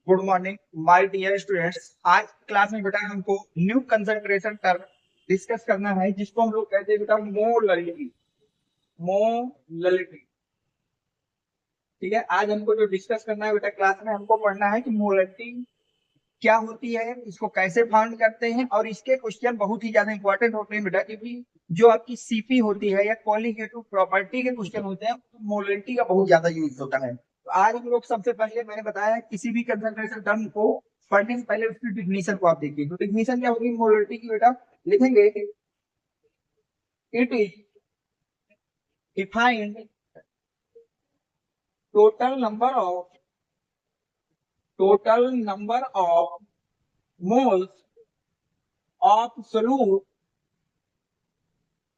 Good morning my dear students. आज class में बेटा हमको न्यू कंसंट्रेशन टर्म डिस्कस करना है जिसको हम लोग कहते हैं बेटा मोललिटी। मोललिटी, ठीक है। आज हमको जो डिस्कस करना है बेटा क्लास में हमको पढ़ना है कि मोललिटी क्या होती है, इसको कैसे फाउंड करते हैं, और इसके क्वेश्चन बहुत ही ज्यादा इंपॉर्टेंट होते हैं बेटा, क्योंकि जो आपकी सीपी होती है या क्वालिटेटिव प्रॉपर्टी के क्वेश्चन होते हैं मोललिटी का बहुत ज्यादा यूज होता है। तो आज हम लोग सबसे पहले मैंने बताया किसी भी कंसंट्रेशन टर्म को पढ़ने से पहले उसकी डिफिनीशन को आप देखिए। तो डिफिनीशन क्या होगी मोललिटी की बेटा, लिखेंगे it is defined total number of moles of solute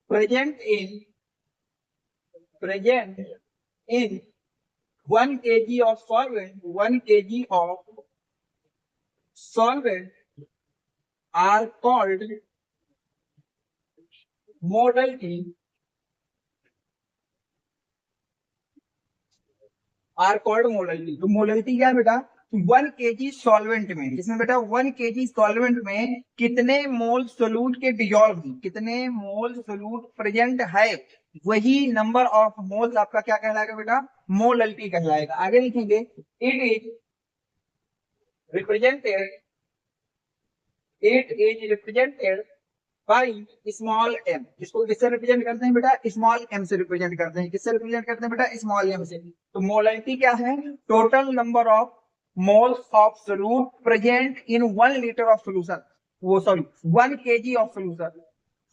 present in 1 kg of solvent are called molality तो मोललिटी क्या है बेटा, 1 kg सॉल्वेंट में, इसमें बेटा 1 kg सॉल्वेंट में कितने मोल सोल्यूट के डिजॉल्व, कितने मोल सोल्यूट प्रेजेंट है, वही नंबर ऑफ मोल्स आपका क्या कहलाएगा बेटा, मोललिटी कहलाएगा। आगे लिखेंगे it is represented by small m. इसको किससे रिप्रेजेंट करते हैं बेटा, स्मॉल एम से रिप्रेजेंट करते हैं। किससे रिप्रेजेंट करते हैं बेटा, स्मॉल एम से। तो मोललिटी क्या है, total number of moles of solute present in 1 litre of solution, वो sorry 1 kg of solution,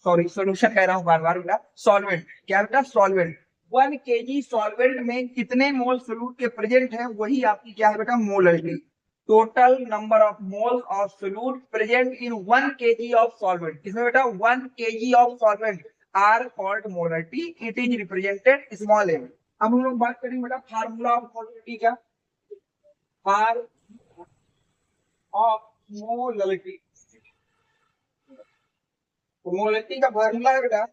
sorry solution कह रहा हूँ बार बार बेटा, सॉल्वेंट क्या बेटा, सॉल्वेंट। 1 kg सॉल्वेंट में कितने मोल सोल्यूट के प्रेजेंट है, वही आपकी क्या है बेटा, molality. Total number of moles of solute present in 1 kg of solvent, इसमें बेटा 1 kg of solvent are called molality, it is represented small M. अब हम लोग बात करेंगे बेटा फार्मूला ऑफ मोललिटी का, फार ऑफ मोललिटी। तो मोललिटी का फार्मूला है बेटा,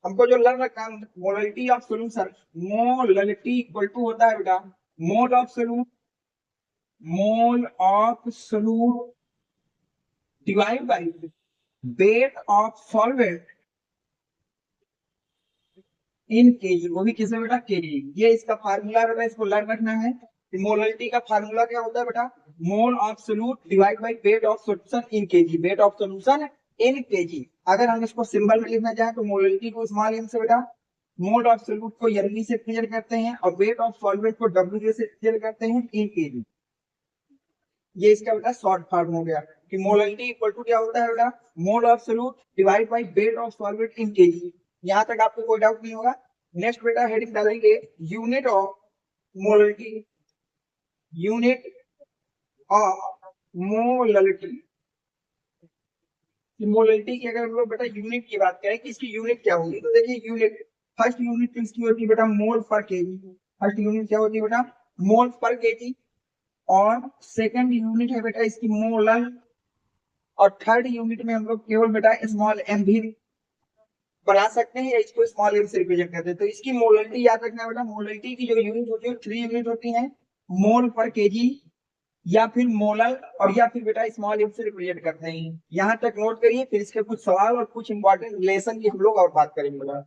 हमको जो लर्न रखा है, molality of solution, molality equal to होता है बेटा मोल of solute, mole of solute divide by weight of solvent in KG, वो भी किसमें बेटा, केजी। ये इसका फार्मूला बेटा, इसको लर्न रखना है। मोललिटी का फार्मूला क्या होता है बेटा, मोल of solute divide by weight of solution in kg, weight of solution in KG. अगर हम इसको सिंबल में लिखना चाहें तो मोललिटी को स्मॉल एम से बेटा, मोल ऑफ सोल्यूट को एम से रिप्रेजेंट करते हैं, और वेट ऑफ सॉल्वेंट को डब्ल्यू से रिप्रेजेंट करते हैं इन केजी। ये इसका बेटा शॉर्ट फॉर्म हो गया कि मोललिटी इक्वल टू क्या होता है बेटा, मोल of solute divide by weight of solvent in KG. यहां तक आपको कोई डाउट नहीं होगा। नेक्स्ट बेटा हेडिंग डालेंगे unit of molality, unit of molality. Molality की अगर हम लोग बेटा यूनिट की बात करें कि इसकी यूनिट क्या होगी, तो देखिए यूनिट, फर्स्ट यूनिट इसकी होती है बेटा मोल पर केजी। फर्स्ट यूनिट क्या होती है बेटा, मोल पर केजी। और सेकंड यूनिट है बेटा इसकी मोलर, और थर्ड यूनिट में हम लोग केवल बेटा स्मॉल एम भी बना सकते हैं, या इसको स्मॉल एम से रिप्रेजेंट करते हैं। तो इसकी मोललिटी याद रखना बेटा, मोललिटी की जो यूनिट होती है 3 यूनिट होती है, मोल पर केजी, या फिर मोलर, और या फिर बेटा स्मॉल एम से रिप्रेजेंट करते हैं। यहाँ तक नोट करिए, फिर इसके कुछ सवाल और कुछ इंपॉर्टेंट रिलेशन की हम लोग और बात करेंगे बेटा।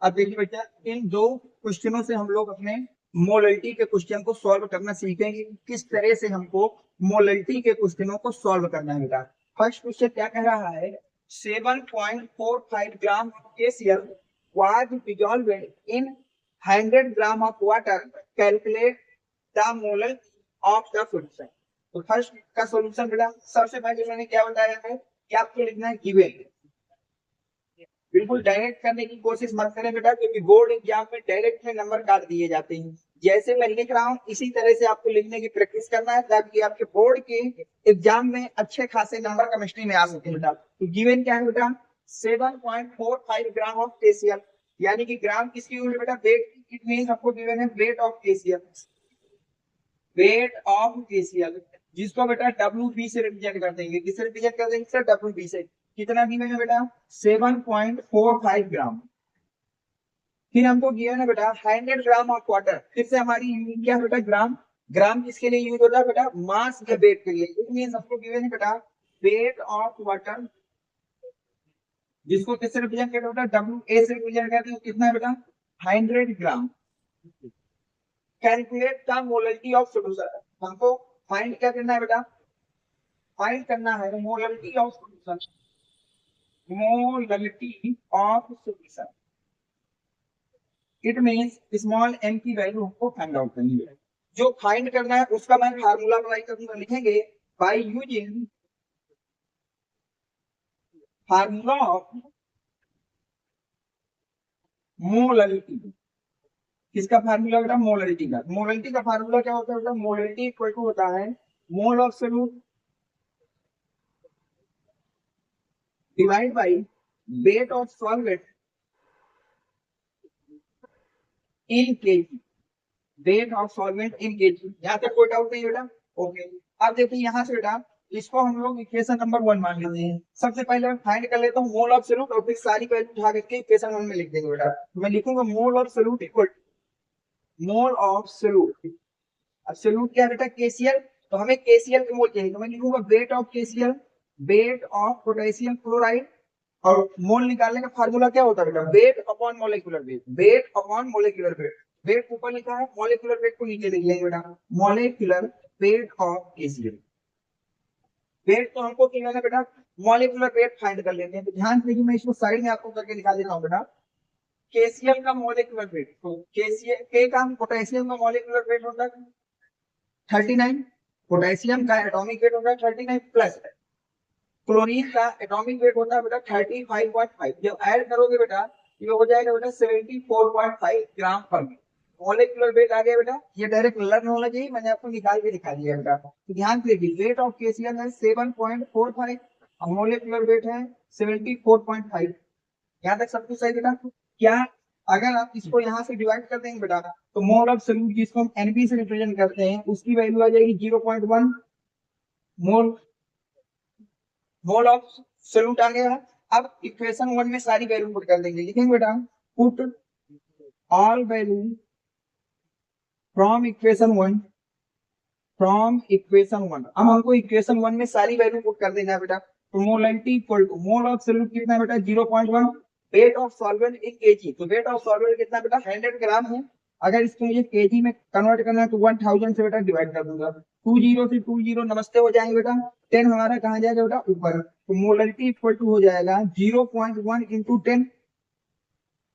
अब देखिए बेटा, इन दो क्वेश्चनों से हम लोग अपने मोललिटी के क्वेश्चन को सॉल्व करना सीखेंगे, किस तरह से हमको मोललिटी के क्वेश्चनों को सॉल्व करना है बेटा। फर्स्ट क्वेश्चन क्या कह रहा है, 7.45 ग्राम KCl was dissolved in 100 gram of water, calculate the molar of the solution. तो फर्स्ट का सॉल्यूशन बेटा, सबसे पहले मैंने क्या बताया है कि आपको लिखना है गिवन। बिल्कुल डायरेक्ट करने की कोशिश मत करें बेटा, क्योंकि बोर्ड एग्जाम में डायरेक्ट में नंबर काट दिए जाते हैं। जैसे मैं लिख रहा हूँ इसी तरह से आपको लिखने की प्रैक्टिस करना है, ताकि आपके बोर्ड के एग्जाम में अच्छे खासे नंबर केमिस्ट्री में आ सके बेटा। तो गिवन क्या है बेटा, 7.45 ग्राम ऑफ KCl, यानी कि ग्राम किसकी यूनिट बेटा, वेट। इट मीन आपको गिवन है weight of KCl, weight of KCl, जिसको बेटा WB से रिप्रेजेंट कर देंगे। किससे रिप्रेजेंट कर देंगे सर, WB से। कितना गिवन है बेटा, 7.45 ग्राम। फिर हमको गिवन है बेटा 100 ग्राम ऑफ वाटर, फिर से हमारी यूनिट क्या है बेटा, ग्राम। ग्राम किसके लिए यूज होता है बेटा, मास या वेट के लिए। इट मींस हमको गिवन है बेटा वेट ऑफ वाटर, जिसको किससे रिप्रेजेंट करते हैं बेटा, डब्ल्यू ए से रिप्रेजेंट करते हैं, कितना है बेटा 100 gram. Calculate the molarity of solution, हमको फाइंड क्या करना है बेटा, फाइंड करना है molarity of solution, molarity of solution. It means small m की वैल्यू हमको फाइंड आउट करनी है। जो फाइंड करना है उसका मैं फार्मूला अप्लाई करूंगा, लिखेंगे bye using formula of molarity. किसका फार्मूला बेटा, मोलरिटी का। मोलरिटी का फार्मूला क्या होता है बेटा, मोलरिटी इक्वल टू होता है mole of solute divide by weight of solvent in kg, weight of solvent in KG. यहाँ तक कोई डाउट नहीं बेटा, ओके। अब देखिए यहाँ से बेटा इसको हम लोग इक्वेशन नंबर 1 मान लेते हैं। सबसे पहले मैं फाइंड कर लेता हूँ मोल ऑफ सॉल्यूट, और फिर सारी वैल्यू उठा करके इक्वेशन 1 में लिख देंगे बेटा। तो मैं लिखूंगा मोल of solute equal mole of solute. अब सॉल्यूट क्या है बेटा, केसीएल, तो हमें केसीएल के मोल चाहिए, तो मैं लिखूंगा weight of KCL, weight of potassium chloride. और मोल निकालने का फार्मूला क्या होता है बेटा, weight upon molecular weight, weight upon molecular weight. Weight ऊपर लिखा है, मोलिकुलर वेट को नीचे लिख लेंगे बेटा, molecular weight of KCL. Weight तो हमको क्या है बेटा, मोलिकुलर वेट फाइंड कर लेते हैं। तो ध्यान से मैं इसको साइड में आपको करके दिखा देता हूँ बेटा। केसीएल का मोलिकुलर वेट, तो केसीएल के का पोटेशियम का मोलिकुलर वेट होता है 39, पोटेशियम का एटॉमिक वेट होता है 39, प्लस क्लोरीन का एटॉमिक वेट होता है बेटा 35.5। जब ऐड करोगे बेटा ये हो जाएगा बेटा 74.5 ग्राम पर मोलिकुलर वेट आ गया बेटा। ये डायरेक्ट लर्न होना चाहिए, मैंने आपको निकाल के दिखा दिया बेटा। तो ध्यान से देखिए वेट ऑफ केसीएल है 7.45 और मोलिकुलर वेट है 74.5। यहाँ तक सब कुछ सही बेटा। क्या अगर आप इसको यहाँ से डिवाइड कर देंगे बेटा, तो मोल ऑफ सॉल्यूट जिसको हम एनपी से रिप्रेजेंट करते हैं उसकी वैल्यू आ जाएगी 0.1 मोल। मोल ऑफ सॉल्यूट आ गया। अब इक्वेशन 1 में सारी वैल्यू पुट कर देंगे, लिखेंगे बेटा put all value from equation 1, from equation 1। अब हमको इक्वेशन 1 में सारी वैल्यू पुट कर देना है बेटा। तो molarity equal to mole of solute कितना है बेटा 0.1, weight of solvent in KG, तो वेट ऑफ सॉल्वेंट कितना बेटा 100 ग्राम है। अगर इसको मुझे केजी में कन्वर्ट करना है तो 1000 से बेटा डिवाइड कर दूंगा, 20 से 20 नमस्ते हो जाएंगे बेटा, 10 हमारा कहाँ जाएगा बेटा ऊपर। तो मोलरिटी इक्वल टू हो जाएगा 0.1 इंटू 10,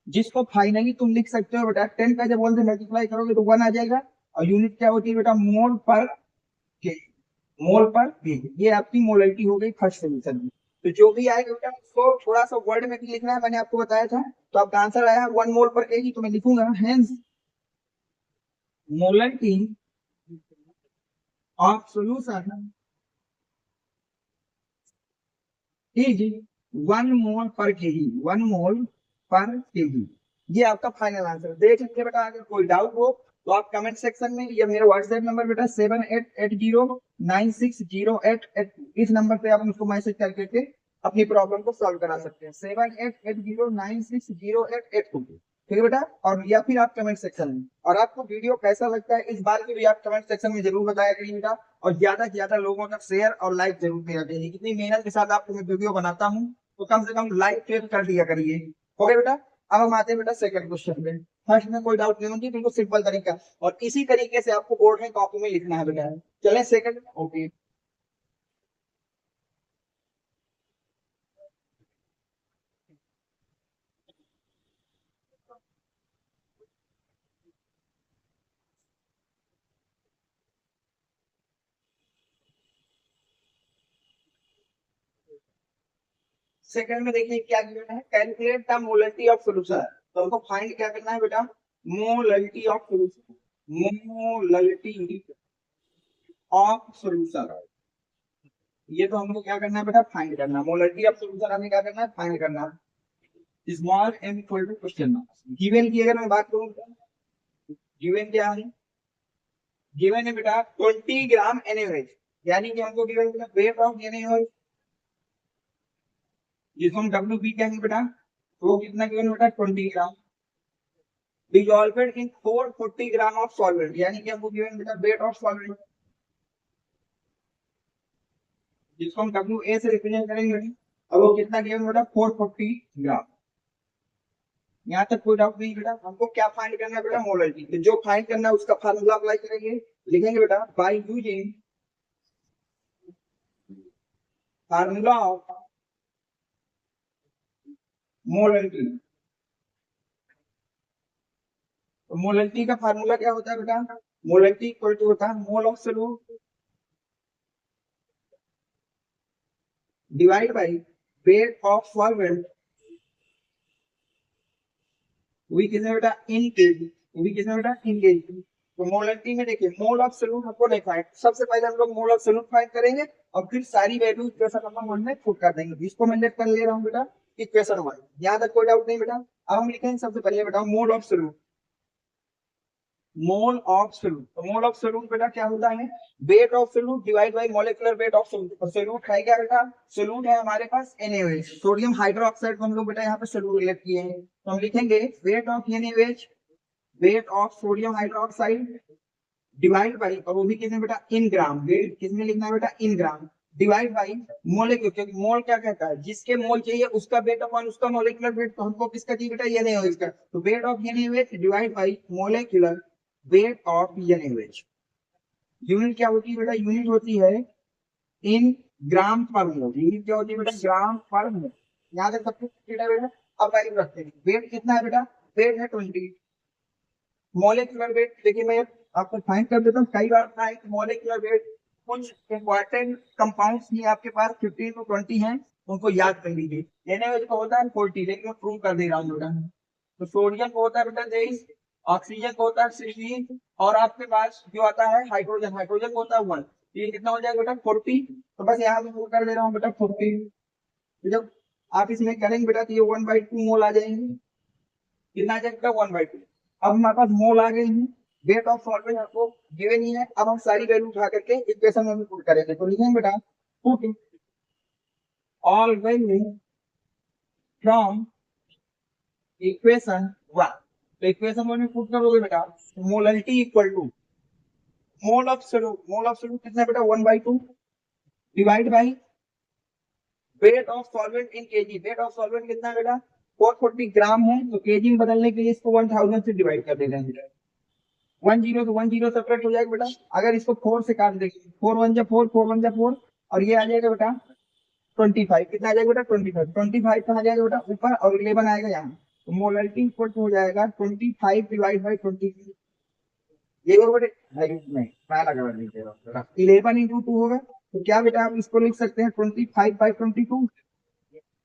जिसको फाइनली तुम लिख सकते हो बेटा 10 का जब 1 से मल्टीप्लाई करोगे तो 1 आ जाएगा। और यूनिट क्या होती है बेटा, मोल पर केजी, मोल पर केजी। ये आपकी मोलरिटी हो गई फर्स्ट सोल्यूशन की। तो जो भी आएगा बेटा उसको थोड़ा सा वर्ड में भी लिखना है, मैंने आपको बताया था। तो आपका आंसर आया 1 मोल पर केजी, तो मैं लिखूंगा hence molarity of solution is 1 मोल पर केजी, 1 मोल पर केजी। ये आपका फाइनल आंसर। देख लीजिए बेटा, अगर कोई डाउट हो तो आप कमेंट सेक्शन में, या मेरा व्हाट्सएप नंबर बेटा 7880960882, इस नंबर पे आप मुझको मैसेज करके अपनी प्रॉब्लम को सॉल्व करा सकते हैं, 7880960882। ठीक है बेटा, और या फिर आप कमेंट सेक्शन में। और आपको वीडियो कैसा लगता है इस बार की भी आप कमेंट सेक्शन में जरूर बताया करिए बेटा। और ज्यादा से ज्यादा लोगों तक शेयर और लाइक जरूर किया करिए। इतनी मेहनत के साथ आपको मैं वीडियो बनाता हूँ तो कम से कम लाइक शेयर कर दिया करिए। ओके बेटा, अब हम आते हैं बेटा सेकंड क्वेश्चन पे। फर्स्ट में कोई डाउट नहीं होगी, बिल्कुल सिंपल तरीका, और इसी तरीके से आपको बोर्ड में कॉपी में लिखना है बेटा। चले सेकंड, ओके। सेकंड में देखिए क्या गिवन है, calculate the molarity of solution. तो हमको फाइंड क्या करना है बेटा, molarity of solution, molarity of solution. ये तो हमको क्या करना है बेटा, फाइंड करना। मोलरिटी ऑफ सॉल्यूशन हमें क्या करना है, फाइंड करना। Small m equal to question mark. Given की अगर मैं बात करूं, गिवन क्या है, गिवन है बेटा 20 ग्राम एनएवरेज, यानी कि हमको गिवन है वेट ऑफ एनएवरेज, जिसको हम डब्ल्यू बी कहेंगे बेटा। तो कितना गिवन बेटा 20 ग्राम। dissolved in 440 gram of solvent, यानी कि हमको गिवन बेटा वेट ऑफ सॉल्वेंट, जिसको हम WA से रिप्रेजेंट करेंगे, और वो कितना गिवन बेटा 440 ग्राम। यहाँ तक कोई डाउट नहीं बेटा। हमको क्या फाइंड करना है बेटा, मोलरिटी। तो जो फाइंड करना है उसका फार्मूला अप्लाई करेंगे, लिखेंगे बेटा by using formula of molarity. तो मोलरिटी का फार्मूला क्या होता है बेटा, मोलरिटी इक्वल टू होता है mole of solute divide by weight of solvent, we किसमें बेटा इन केजी, वी किसमें बेटा इन केजी। तो मोलरिटी में देखिए मोल ऑफ सोल्यूट हमको नहीं फाइंड, सबसे पहले हम लोग मोल ऑफ सोल्यूट फाइंड करेंगे और फिर सारी वैल्यूज इक्वेशन नंबर 1 में पुट कर देंगे। इसको मैं लेट कर ले रहा हूँ बेटा इक्वेशन 1, यहाँ तक कोई डाउट नहीं बेटा। अब हम लिखेंगे सबसे पहले बेटा मोल of solute, mole of solute. तो मोल ऑफ सोल्यूट बेटा क्या होता है, weight of solute divide bye molecular weight of solute. और सोल्यूट है क्या बेटा, सोल्यूट है हमारे पास NaOH, सोडियम हाइड्रोक्साइड को हम लोग बेटा यहाँ पे सोल्यूट लेट किए हैं। तो हम लिखेंगे weight of NaOH, weight of sodium hydroxide divide by, और वो भी किसमें बेटा इन ग्राम, वेट किसमें लिखना है बेटा इन ग्राम, डिवाइड बाई मोलिक्यूल, क्योंकि मोल क्या कहता है, जिसके मोल चाहिए उसका वेट अपॉन उसका मोलिकुलर वेट। तो हमको किसका चाहिए बेटा NaOH का, तो weight of NaOH divide by molecular weight of NaOH। Unit क्या होती है बेटा, यूनिट होती है इन ग्राम पर मोल, यूनिट क्या होती है बेटा ग्राम पर मोल। यहाँ तक सब कुछ बेटा। अब वैल्यू रखते हैं, वेट कितना है बेटा, वेट है 20, मॉलिक्यूलर वेट देखिए मैं आपको फाइंड कर देता हूँ। कई बार था कि मॉलिक्यूलर वेट कुछ इंपॉर्टेंट कंपाउंड्स ही आपके पास 15 to 20 हैं, उनको याद कर लीजिए। NaOH का होता है 40, लेकिन मैं प्रूव कर दे रहा हूँ बेटा। तो सोडियम को होता है बेटा 23, ऑक्सीजन को होता है 16, और आपके पास जो आता है हाइड्रोजन, हाइड्रोजन को होता है 1। ये कितना हो जाएगा बेटा 40। तो बस यहाँ पे कर दे रहा हूँ बेटा 40। तो जब आप इसमें करेंगे बेटा तो ये 1/2 मोल आ जाएंगे, कितना आ जाएगा 1/2। अब हमारे पास मोल आ गए हैं, वेट ऑफ सॉल्वेंट आपको गिवन ही है। अब हम सारी वैल्यू उठा करके इक्वेशन में पुट करेंगे। तो लिखेंगे बेटा put all value from equation 1। तो इक्वेशन 1 में पुट करोगे बेटा molarity equal to mole of solute, mole of solute कितना बेटा 1/2 divide by weight of solvent in kg. Weight of solvent कितना है बेटा 440 ग्राम है, तो केजी में बदलने के लिए इसको 1000 से डिवाइड कर देना है। 10 तो 10 सेपरेट हो जाएगा बेटा। अगर इसको 4 से काट देंगे, 4 1 जा 4, 4 1 जा 4, और ये आ जाएगा बेटा 25। कितना आ जाएगा बेटा 25, 25 कहाँ जाएगा बेटा ऊपर, और 11 आएगा यहाँ। तो मोलरिटी इक्वल टू हो जाएगा 25 डिवाइड बाई 20। ये बेटे नहीं मैं लगा दे रहा हूँ, 11 into 2 होगा। तो क्या बेटा आप इसको लिख सकते हैं 25/22।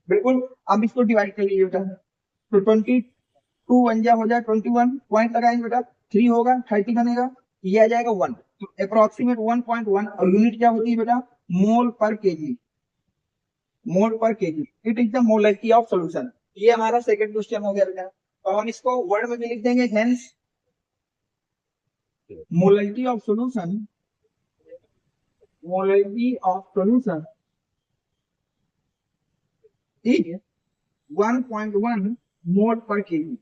बिल्कुल। अब इसको डिवाइड कर लीजिए बेटा, तो 22 1 जा हो जाए 21, पॉइंट लगाएंगे बेटा 3 होगा, 30 बनेगा, ये आ जाएगा 1। तो अप्रोक्सीमेट 1.1, और यूनिट क्या होती है बेटा मोल पर केजी, मोल पर KG. It is the molarity of solution. ये हमारा सेकंड क्वेश्चन हो गया बेटा। तो हम इसको वर्ड में भी लिख देंगे, hence molarity of solution, molarity of solution is 1.1 मोल पर केजी।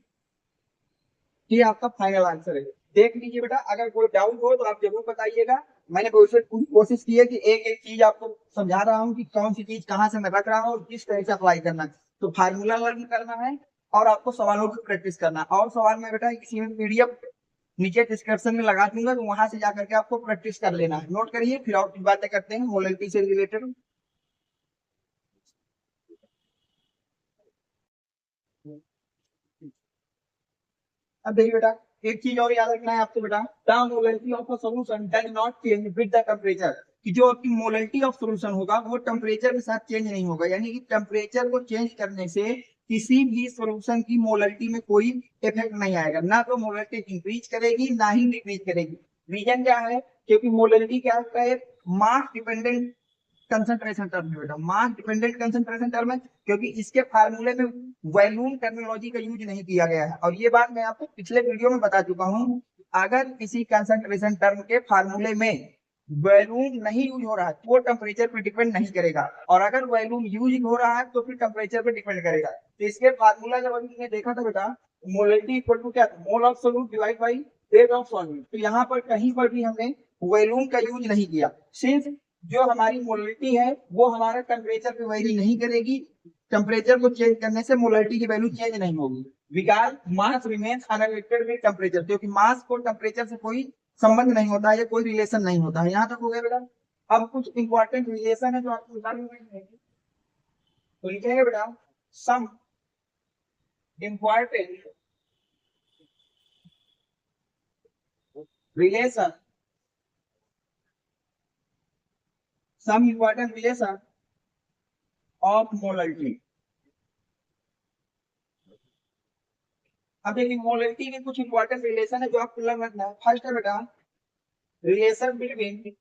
ये आपका फाइनल आंसर है। देख लीजिए बेटा, अगर कोई डाउट हो तो आप जरूर बताइएगा। मैंने कोशिश की है कि एक एक चीज आपको समझा रहा हूँ कि कौन सी चीज कहाँ से मैं रख रहा हूँ और किस तरह से अप्लाई करना है। तो फार्मूला लर्न करना है और आपको सवालों की प्रैक्टिस करना है। और सवाल में बेटा किसी में PDF नीचे डिस्क्रिप्शन में लगा दूंगा, तो वहां से जाकर के आपको प्रैक्टिस कर लेना है। नोट करिए, फिर और बातें करते हैं मोलरिटी से रिलेटेड। अब देखिए बेटा, एक चीज और याद रखना है आपको बेटा, the molarity of a solution does not change with the temperature. कि जो आपकी मोलरिटी ऑफ सॉल्यूशन होगा वो टेम्परेचर के साथ चेंज नहीं होगा, यानी कि टेम्परेचर को चेंज करने से किसी भी सॉल्यूशन की मोलरिटी में कोई इफेक्ट नहीं आएगा। ना तो मोलरिटी इंक्रीज करेगी ना ही डिक्रीज करेगी। रीजन क्या है, क्योंकि मोलरिटी क्या होता है मास डिपेंडेंट कंसंट्रेशन टर्म है बेटा, मास डिपेंडेंट कंसंट्रेशन टर्म है, क्योंकि इसके फार्मूले में वॉल्यूम टर्मिनोलॉजी का यूज नहीं किया गया है। और ये बात मैं आपको पिछले वीडियो में बता चुका हूँ। अगर किसी कंसंट्रेशन टर्म के फार्मूले में वॉल्यूम नहीं यूज हो रहा है तो वो टेम्परेचर पे डिपेंड नहीं करेगा, और अगर वॉल्यूम यूज हो रहा है तो फिर टेम्परेचर पे डिपेंड करेगा। तो इसके फार्मूला जब हमने देखा था बेटा, मोलरिटी इक्वल टू क्या, मोल of solute divide by rate of solvent. तो यहाँ पर कहीं पर भी हमने वॉल्यूम का यूज नहीं किया, सिर्फ जो हमारी मोलरिटी है वो हमारा टेम्परेचर पे वेरी नहीं करेगी, टेम्परेचर को चेंज करने से मोलरिटी की वैल्यू चेंज नहीं होगी, because mass remains unaffected with temperature, क्योंकि मास को टेम्परेचर से कोई संबंध नहीं होता है, कोई रिलेशन नहीं होता है। यहाँ तक हो गया बेटा। अब कुछ इंपॉर्टेंट रिलेशन है जो आपको बताने, तो लिखेंगे बेटा some important relation, some important relation of molarity. अब देखिए मोलरिटी के कुछ इंपॉर्टेंट रिलेशन है जो आपको लर्न रखना है। फर्स्ट है बेटा relation between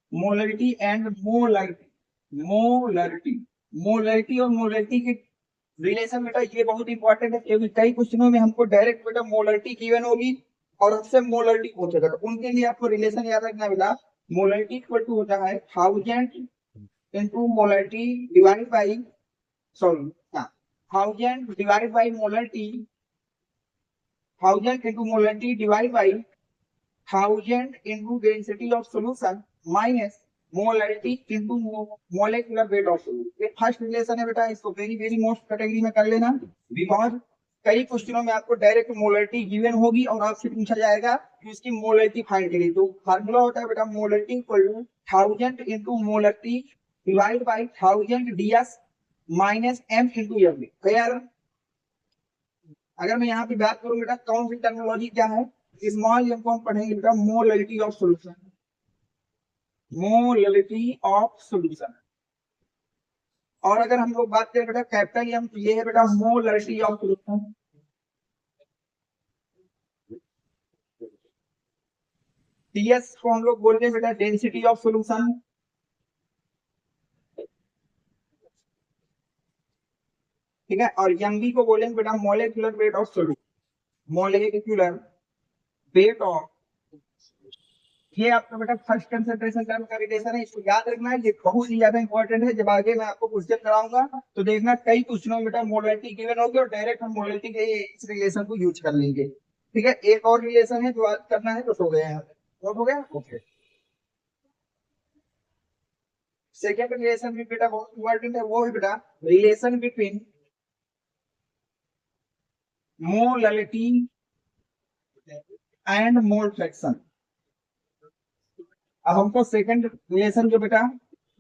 molarity and molarity molarity और मोलरिटी के रिलेशन बेटा ये बहुत इंपॉर्टेंट है, क्योंकि कई क्वेश्चनों में हमको डायरेक्ट बेटा मोलरिटी गिवन होगी और उससे मोलरिटी पूछेगा, तो उनके लिए आपको रिलेशन याद रखना बेटा। मोलरिटी इक्वल टू होता है 1000 into molarity divided by, sorry, 1000 divided by molarity, 1000 into molarity divided by 1000 into density of solution minus molarity into molecular weight of solution। ये फर्स्ट रिलेशन है बेटा, इसको वेरी वेरी मोस्ट कैटेगरी में कर लेना, because कई क्वेश्चनों में आपको डायरेक्ट मोलरिटी गिवन होगी और आपसे पूछा जाएगा कि इसकी मोलरिटी फाइंड करिए। तो फार्मूला होता है बेटा molarity equal to 1000 into molarity divide by 1000 ds minus m into m। Clear. अगर मैं यहाँ पे बात करूँ बेटा कौन सी टर्मिनोलॉजी क्या है, स्मॉल m को हम पढ़ेंगे बेटा molarity of solution, molarity of solution. और अगर हम लोग बात करें बेटा कैपिटल M तो ये है बेटा मोलरिटी ऑफ सॉल्यूशन, ds को हम लोग बोलते हैं बेटा डेंसिटी ऑफ सॉल्यूशन, ठीक है, और mb को बोलेंगे बेटा molecular weight of solution, molecular weight of. ये आपका बेटा फर्स्ट कंसंट्रेशन टर्म का रिलेशन है, इसको याद रखना है, ये बहुत ही ज्यादा इंपॉर्टेंट है। जब आगे मैं आपको क्वेश्चन कराऊंगा तो देखना कई क्वेश्चनों में बेटा मोलरिटी गिवन होगी और डायरेक्ट हम मोलरिटी के इस रिलेशन को यूज कर लेंगे, ठीक है। एक और रिलेशन है जो आज करना है, तो हो गया है, हो गया, ओके। सेकेंड रिलेशन भी बेटा बहुत इंपॉर्टेंट है, वो है बेटा relation between molarity and mole fraction. अब हमको सेकंड रिलेशन जो बेटा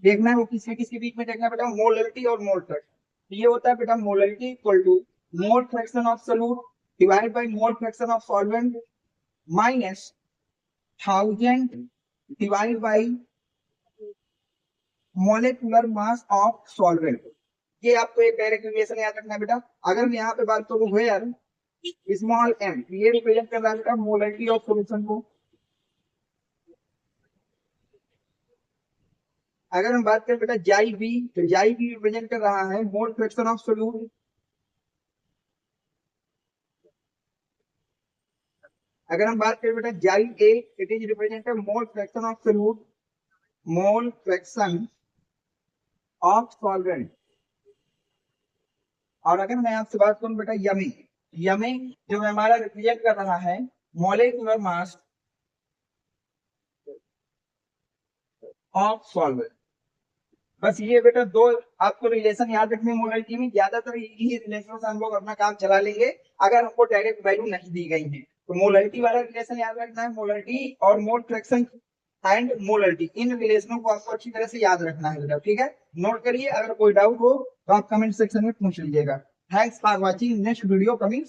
देखना है वो किसके किसके बीच में देखना है बेटा, मोलरिटी और मोल फ्रैक्शन। ये होता है बेटा molarity equal to mole fraction of solute divide by mole fraction of solvent minus 1000 divide by molecular mass of solvent. ये आपको एक डायरेक्ट रिलेशन याद रखना है बेटा। अगर मैं यहाँ पे बात करूँ वेयर स्मॉल m, ये रिप्रेजेंट कर रहा है बेटा मोलरिटी ऑफ सॉल्यूशन को। अगर हम बात करें बेटा जाई बी, तो जाई बी रिप्रेजेंट कर रहा है मोल फ्रैक्शन ऑफ सोल्यूट। अगर हम बात करें बेटा जाई A, it is represent mole fraction of solute, mole fraction of solvent. और अगर मैं आपसे बात करूं बेटा यमी, यमी जो हमारा रिप्रेजेंट कर रहा है मोलेकुलर मास ऑफ सॉल्वेंट। बस ये बेटा दो आपको रिलेशन याद रखने, मोलरिटी में ज्यादातर यही रिलेशन से हम लोग अपना काम चला लेंगे अगर हमको डायरेक्ट वैल्यू नहीं दी गई है। तो मोलरिटी वाला रिलेशन याद रखना है, मोलरिटी और मोल फ्रैक्शन एंड मोलरिटी, इन रिलेशनों को आपको अच्छी तरह से याद रखना है बेटा, ठीक है। नोट करिए, अगर कोई डाउट हो तो आप कमेंट सेक्शन में पूछ लीजिएगा। Thanks for watching, next video coming.